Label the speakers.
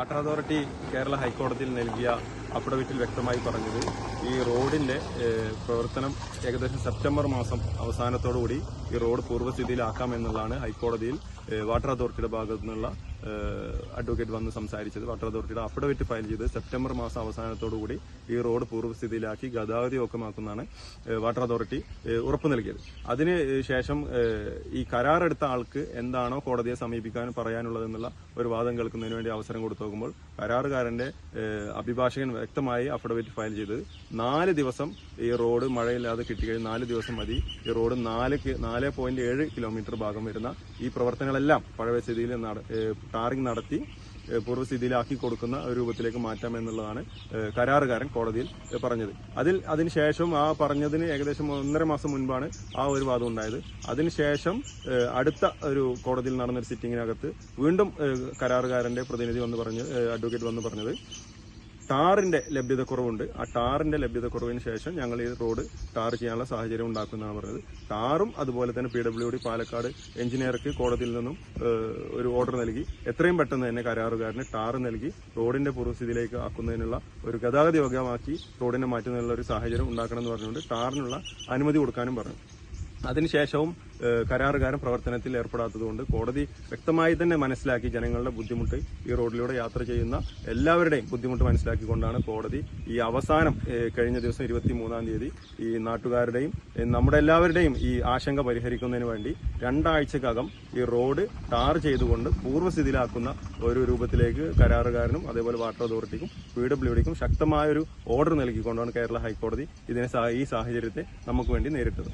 Speaker 1: Water authority Kerala ഹൈക്കോടതിയിൽ നൽകിയ അഫിഡവിറ്റിൽ വ്യക്തമായി പറഞ്ഞത് ഈ റോഡിന്റെ പ്രവർത്തനം ഏകദേശം സെപ്റ്റംബർ മാസം അവസാനത്തോടുകൂടി ഈ റോഡ് പൂർവ്വസ്ഥിതിയിലാക്കാമെന്നുള്ളതാണ് ഹൈക്കോടതിയിൽ വാട്ടർ അതോറിറ്റിയുടെ ഭാഗത്തു നിന്നുള്ള അഡ്വക്കേറ്റ് വന്ന് സംസാരിച്ചത്. വാട്ടർ അതോറിറ്റിയുടെ അഫിഡവിറ്റ് ഫയൽ ചെയ്ത് സെപ്റ്റംബർ മാസം അവസാനത്തോടുകൂടി ഈ റോഡ് പൂർവ്വസ്ഥിതിയിലാക്കി ഗതാഗതയോഗ്യമാക്കുന്നതാണ് വാട്ടർ അതോറിറ്റി ഉറപ്പു നൽകിയത്. അതിന് ശേഷം ഈ കരാറെടുത്ത ആൾക്ക് എന്താണോ കോടതിയെ സമീപിക്കാൻ പറയാനുള്ളതെന്നുള്ള ഒരു വാദം കേൾക്കുന്നതിന് വേണ്ടി അവസരം കൊടുത്തു നോക്കുമ്പോൾ കരാറുകാരന്റെ അഭിഭാഷകൻ വ്യക്തമായി അഫിഡവിറ്റ് ഫയൽ ചെയ്തത് 4 ദിവസം ഈ റോഡ് മഴയില്ലാതെ കിട്ടിക്കഴിഞ്ഞ് 4 ദിവസം മതി ഈ റോഡ് 4.7 കിലോമീറ്റർ ഭാഗം വരുന്ന ഈ പ്രവർത്തനങ്ങളെല്ലാം പഴയ സ്ഥിതിയിൽ ടാറിംഗ് നടത്തി പൂർവ്വസ്ഥിതിയിലാക്കി കൊടുക്കുന്ന ഒരു രൂപത്തിലേക്ക് മാറ്റാമെന്നുള്ളതാണ് കരാറുകാരൻ കോടതിയിൽ പറഞ്ഞത്. അതിനുശേഷം ആ പറഞ്ഞതിന് ഏകദേശം 1.5 മാസം മുൻപാണ് ആ ഒരു വാദം ഉണ്ടായത്. അതിനുശേഷം അടുത്ത ഒരു കോടതിയിൽ നടന്നൊരു സിറ്റിംഗിനകത്ത് വീണ്ടും കരാറുകാരന്റെ പ്രതിനിധി അഡ്വക്കേറ്റ് വന്ന് പറഞ്ഞത് ടാറിന്റെ ലഭ്യതക്കുറവുണ്ട്. ആ ടാറിന്റെ ലഭ്യതക്കുറവിന് ശേഷം ഞങ്ങൾ ഈ റോഡ് ടാർ ചെയ്യാനുള്ള സാഹചര്യം ഉണ്ടാക്കുന്നതാണ് പറഞ്ഞത്. ടാറും അതുപോലെ തന്നെ PWD പാലക്കാട് എഞ്ചിനീയർക്ക് കോടതിയിൽ നിന്നും ഒരു ഓർഡർ നൽകി എത്രയും പെട്ടെന്ന് തന്നെ കരാറുകാരന് ടാർ നൽകി റോഡിന്റെ പൂർവ്വസ്ഥിതിയിലേക്ക് ആക്കുന്നതിനുള്ള ഒരു ഗതാഗത യോഗ്യമാക്കി റോഡിനെ മാറ്റുന്നതിനുള്ള ഒരു സാഹചര്യം ഉണ്ടാക്കണമെന്ന് പറഞ്ഞുകൊണ്ട് ടാറിനുള്ള അനുമതി കൊടുക്കാനും പറഞ്ഞു. അതിനുശേഷവും കരാറുകാരൻ പ്രവർത്തനത്തിൽ ഏർപ്പെടാത്തതുകൊണ്ട് കോടതി വ്യക്തമായി തന്നെ മനസ്സിലാക്കി ജനങ്ങളുടെ ബുദ്ധിമുട്ട്, ഈ റോഡിലൂടെ യാത്ര ചെയ്യുന്ന എല്ലാവരുടെയും ബുദ്ധിമുട്ട് മനസ്സിലാക്കിക്കൊണ്ടാണ് കോടതി ഈ അവസാനം കഴിഞ്ഞ ദിവസം 23-ാം തീയതി ഈ നാട്ടുകാരുടെയും നമ്മുടെ എല്ലാവരുടെയും ഈ ആശങ്ക പരിഹരിക്കുന്നതിന് വേണ്ടി 2 ആഴ്ചക്കകം ഈ റോഡ് ടാർ ചെയ്തുകൊണ്ട് പൂർവ്വസ്ഥിതിയിലാക്കുന്ന ഒരു രൂപത്തിലേക്ക് കരാറുകാരനും അതേപോലെ വാട്ടർ അതോറിറ്റിക്കും PWDക്കും ശക്തമായ ഒരു ഓർഡർ നൽകിക്കൊണ്ടാണ് കേരള ഹൈക്കോടതി ഈ സാഹചര്യത്തെ നമുക്ക് വേണ്ടി നേരിട്ടത്.